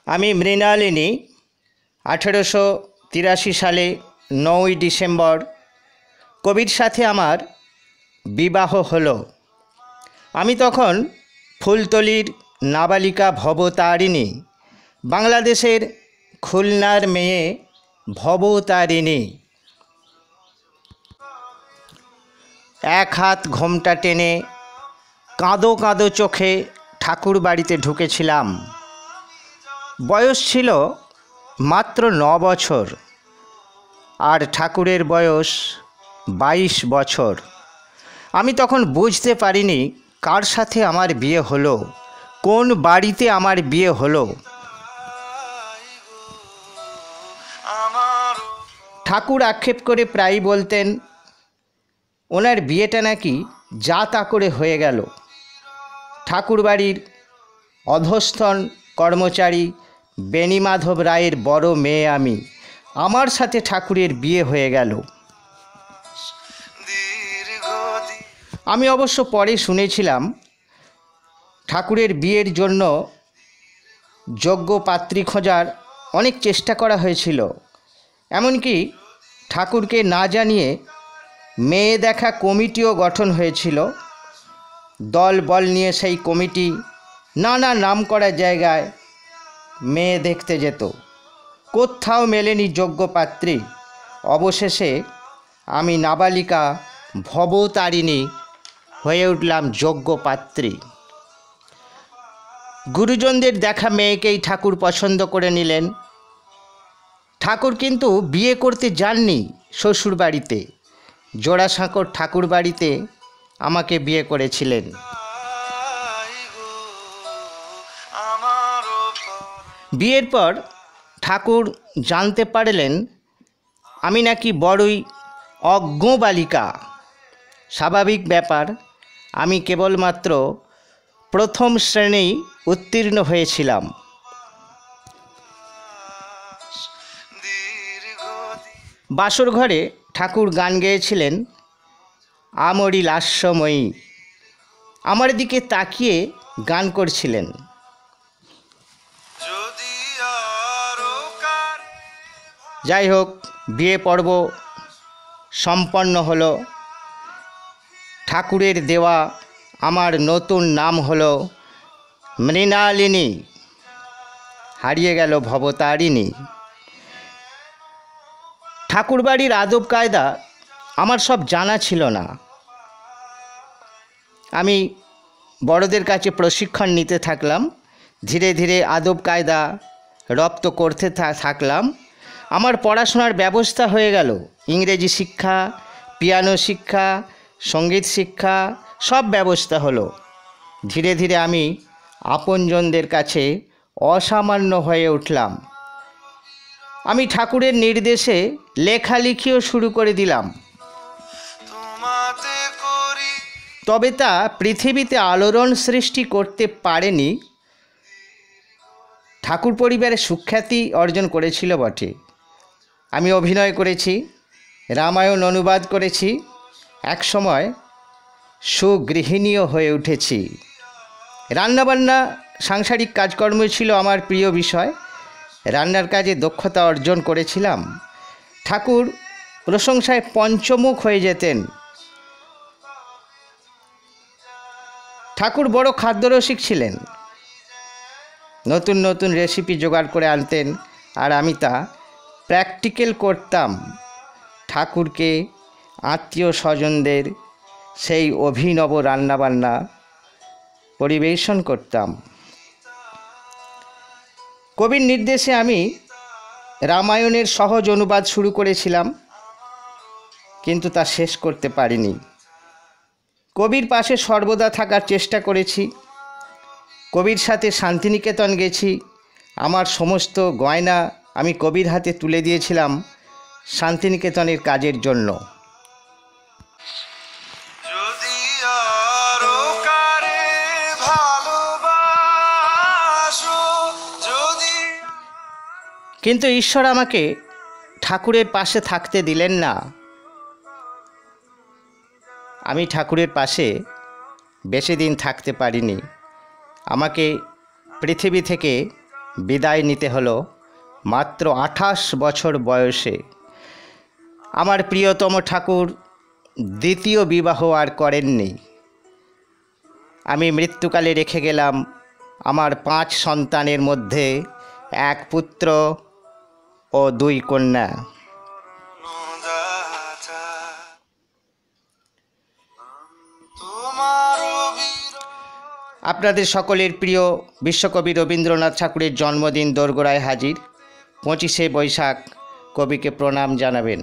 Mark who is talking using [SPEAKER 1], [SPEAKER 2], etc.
[SPEAKER 1] আমি মৃণালিনী 1883 সালে 9ই ডিসেম্বর কবির সাথে আমার বিবাহ হলো। আমি তখন ফুলতলির নাবালিকা ভবতারিণী, বাংলাদেশের খুলনার মেয়ে ভবতারিণী। এক হাত ঘোমটা টেনে কাঁদো কাঁদো চোখে ঠাকুর বাড়িতে ঢুকেছিলাম। বয়স ছিল মাত্র 9 বছর, আর ঠাকুরের বয়স 22 বছর। আমি তখন বুঝতে পারিনি কার সাথে আমার বিয়ে হলো, কোন বাড়িতে আমার বিয়ে হলো। ঠাকুর আক্ষেপ করে প্রায়ই বলতেন ওনার বিয়েটা নাকি যা তা করে হয়ে গেল। ঠাকুর বাড়ির অধস্তন কর্মচারী বেণীমাধব রায়ের বড় মেয়ে আমি, আমার সাথে ঠাকুরের বিয়ে হয়ে গেল। আমি অবশ্য পরে শুনেছিলাম ঠাকুরের বিয়ের জন্য যোগ্য পাত্রী খোঁজার অনেক চেষ্টা করা হয়েছিল। এমনকি ঠাকুরকে না জানিয়ে মেয়ে দেখা কমিটিও গঠন হয়েছিল। দল বল নিয়ে সেই কমিটি নানা নাম করা জায়গায় মেয়ে দেখতে যেত, কোথাও মেলেনি যোগ্য পাত্রী। অবশেষে আমি নাবালিকা ভবতারিণী হয়ে উঠলাম যোগ্য পাত্রী। গুরুজনদের দেখা মেয়েকেই ঠাকুর পছন্দ করে নিলেন। ঠাকুর কিন্তু বিয়ে করতে যাননি শ্বশুর বাড়িতে, জোড়াসাঁকোর ঠাকুর বাড়িতে আমাকে বিয়ে করেছিলেন। বিয়ের পর ঠাকুর জানতে পারলেন আমি নাকি বড়ই অজ্ঞ বালিকা। স্বাভাবিক ব্যাপার, আমি কেবলমাত্র প্রথম শ্রেণী উত্তীর্ণ হয়েছিলাম। বাসর ঘরে ঠাকুর গান গেয়েছিলেন আমরি লাস্যময়ী, আমার দিকে তাকিয়ে গান করছিলেন। যাই হোক, বিয়ে পর্ব সম্পন্ন হলো। ঠাকুরের দেওয়া আমার নতুন নাম হলো মৃণালিনী, হারিয়ে গেল ভবতারিণী। ঠাকুরবাড়ির আদব কায়দা আমার সব জানা ছিল না। আমি বড়দের কাছে প্রশিক্ষণ নিতে থাকলাম, ধীরে ধীরে আদব কায়দা রপ্ত করতে থাকলাম। আমার পড়াশোনার ব্যবস্থা হয়ে গেল, ইংরেজি শিক্ষা, পিয়ানো শিক্ষা, সঙ্গীত শিক্ষা, সব ব্যবস্থা হলো। ধীরে ধীরে আমি আপনজনদের কাছে অসামান্য হয়ে উঠলাম। আমি ঠাকুরের নির্দেশে লেখালেখিও শুরু করে দিলাম। তবে তা পৃথিবীতে আলোড়ন সৃষ্টি করতে পারেনি। ঠাকুর পরিবারে সুখ্যাতি অর্জন করেছিল বটে। আমি অভিনয় করেছি, রামায়ণ অনুবাদ করেছি, একসময় সুগৃহিণীও হয়ে উঠেছি। রান্নাবান্না, সাংসারিক কাজকর্ম ছিল আমার প্রিয় বিষয়। রান্নার কাজে দক্ষতা অর্জন করেছিলাম। ঠাকুর প্রশংসায় পঞ্চমুখ হয়ে যেতেন। ঠাকুর বড় খাদ্যরসিক ছিলেন। নতুন নতুন রেসিপি জোগাড় করে আনতেন, আর আমি তা প্র্যাকটিক্যাল করতাম। ঠাকুরকে আত্মীয় স্বজনদের সেই অভিনব রান্নাবান্না পরিবেশন করতাম। কবির নির্দেশে আমি রামায়ণের সহজ অনুবাদ শুরু করেছিলাম, কিন্তু তা শেষ করতে পারিনি। কবির পাশে সর্বদা থাকার চেষ্টা করেছি। কবির সাথে শান্তিনিকেতন গেছি। আমার সমস্ত গয়না আমি কবির হাতে তুলে দিয়েছিলাম শান্তিনিকেতনের কাজের জন্য। কিন্তু ঈশ্বর আমাকে ঠাকুরের পাশে থাকতে দিলেন না। আমি ঠাকুরের পাশে বেশি দিন থাকতে পারিনি। আমাকে পৃথিবী থেকে বিদায় নিতে হলো মাত্র 28 বছর বয়সে। আমার প্রিয়তম ঠাকুর দ্বিতীয় বিবাহ আর করেননি। আমি মৃত্যুকালে রেখে গেলাম আমার 5 সন্তানের মধ্যে 1 পুত্র ও 2 কন্যা। আপনাদের সকলের প্রিয় বিশ্বকবি রবীন্দ্রনাথ ঠাকুরের জন্মদিন দোরগোড়ায় হাজির। 25শে বৈশাখ কবিকে প্রণাম জানাবেন।